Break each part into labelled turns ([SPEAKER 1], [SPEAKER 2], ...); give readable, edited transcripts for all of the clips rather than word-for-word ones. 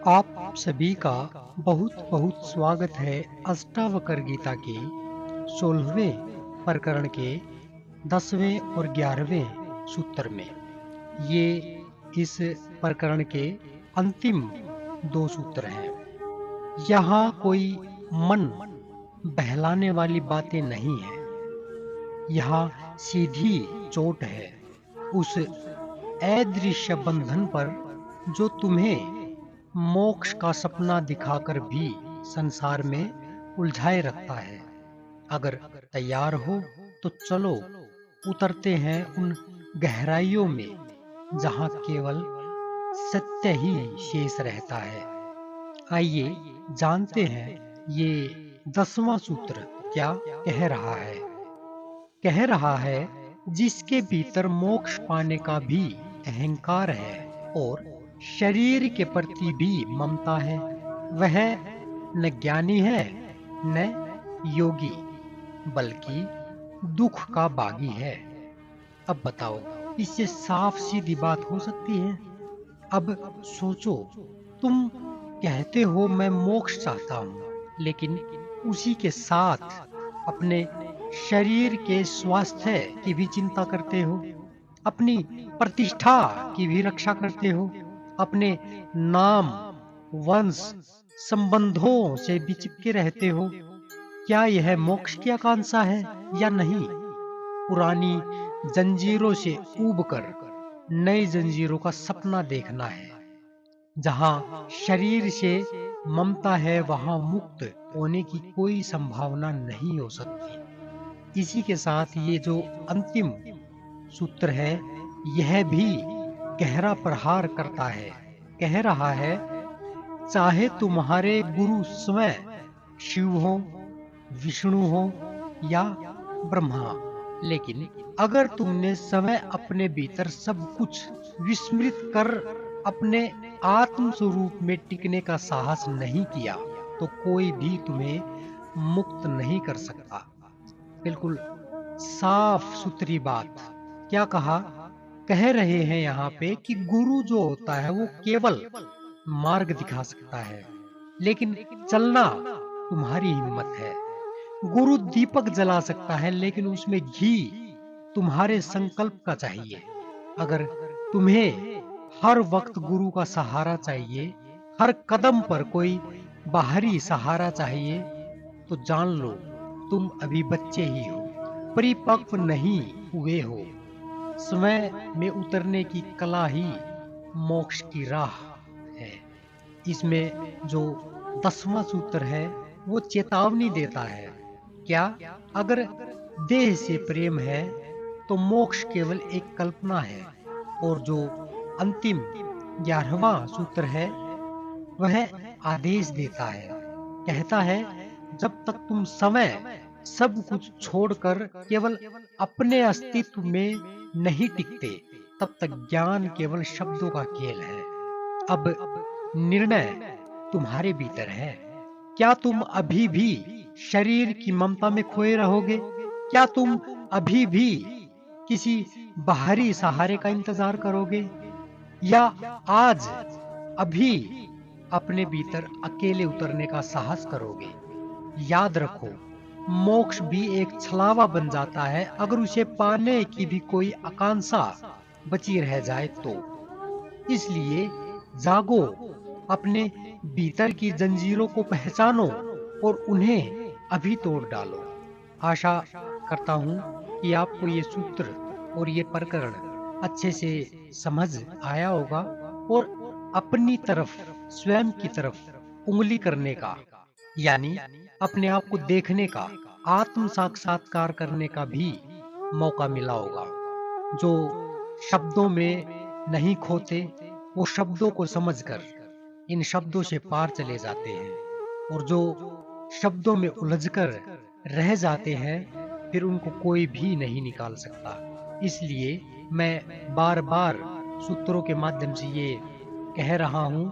[SPEAKER 1] आप सभी का बहुत बहुत स्वागत है अष्टावक्र गीता के 16वें प्रकरण के 10वें और 11वें सूत्र में। ये इस प्रकरण के अंतिम दो सूत्र हैं। यहाँ कोई मन बहलाने वाली बातें नहीं है। यहाँ सीधी चोट है उस अदृश्य बंधन पर जो तुम्हें मोक्ष का सपना दिखाकर भी संसार में उलझाए रखता है। अगर तैयार हो तो चलो उतरते हैं उन गहराइयों में जहां केवल सत्य ही शेष रहता है। आइए जानते हैं ये 10वां सूत्र क्या कह रहा है। कह रहा है, जिसके भीतर मोक्ष पाने का भी अहंकार है और शरीर के प्रति भी ममता है, वह न ज्ञानी है न योगी, बल्कि दुख का बागी है। अब बताओ, इससे साफ सीधी बात हो सकती है? अब सोचो, तुम कहते हो मैं मोक्ष चाहता हूं, लेकिन उसी के साथ अपने शरीर के स्वास्थ्य की भी चिंता करते हो, अपनी प्रतिष्ठा की भी रक्षा करते हो, अपने नाम, वंश, संबंधों से भी चिपके रहते हो। क्या यह मोक्ष की आकांक्षा है या नहीं? पुरानी जंजीरों से ऊबकर नई जंजीरों का सपना देखना है। जहां शरीर से ममता है, वहां मुक्त होने की कोई संभावना नहीं हो सकती। इसी के साथ ये जो अंतिम सूत्र है, यह भी गहरा प्रहार करता है। कह रहा है, चाहे तुम्हारे गुरु स्वयं शिव हो, विष्णु हो या ब्रह्मा, लेकिन अगर तुमने स्वयं अपने भीतर सब कुछ विस्मृत कर अपने आत्म स्वरूप में टिकने का साहस नहीं किया, तो कोई भी तुम्हें मुक्त नहीं कर सकता। बिल्कुल साफ सुथरी बात। क्या कहा? कह रहे हैं यहाँ पे कि गुरु जो होता है वो केवल मार्ग दिखा सकता है, लेकिन चलना तुम्हारी हिम्मत है। गुरु दीपक जला सकता है, लेकिन उसमें घी तुम्हारे संकल्प का चाहिए। अगर तुम्हें हर वक्त गुरु का सहारा चाहिए, हर कदम पर कोई बाहरी सहारा चाहिए, तो जान लो तुम अभी बच्चे ही हो, परिपक्व नहीं हुए हो। स्वयं में उतरने की कला ही मोक्ष की राह है। इसमें जो 10वां सूत्र है वो चेतावनी देता है। क्या? अगर देह से प्रेम है तो मोक्ष केवल एक कल्पना है। और जो अंतिम 11वां सूत्र है वह आदेश देता है। कहता है, जब तक तुम समय सब कुछ छोड़कर केवल अपने अस्तित्व में नहीं टिकते, तब तक ज्ञान केवल शब्दों का खेल है। अब निर्णय तुम्हारे भीतर है। क्या तुम अभी भी शरीर की ममता में खोए रहोगे? क्या तुम अभी भी किसी बाहरी सहारे का इंतजार करोगे, या आज अभी अपने भीतर अकेले उतरने का साहस करोगे? याद रखो, मोक्ष भी एक छलावा बन जाता है अगर उसे पाने की भी कोई आकांक्षा बची रह जाए तो। इसलिए जागो, अपने भीतर की जंजीरों को पहचानो और उन्हें अभी तोड़ डालो। आशा करता हूं कि आपको ये सूत्र और ये प्रकरण अच्छे से समझ आया होगा, और अपनी तरफ, स्वयं की तरफ उंगली करने का, यानी अपने आप को देखने का, आत्म साक्षात्कार करने का भी मौका मिला होगा। जो शब्दों में नहीं खोते, वो शब्दों को समझकर इन शब्दों से पार चले जाते हैं, और जो शब्दों में उलझकर रह जाते हैं, फिर उनको कोई भी नहीं निकाल सकता। इसलिए मैं बार बार सूत्रों के माध्यम से ये कह रहा हूं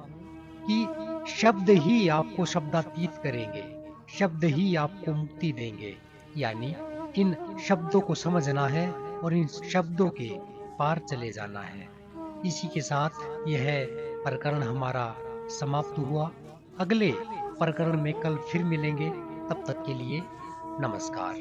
[SPEAKER 1] कि शब्द ही आपको शब्दातीत करेंगे, शब्द ही आपको मुक्ति देंगे। यानी इन शब्दों को समझना है और इन शब्दों के पार चले जाना है। इसी के साथ यह प्रकरण हमारा समाप्त हुआ। अगले प्रकरण में कल फिर मिलेंगे। तब तक के लिए नमस्कार।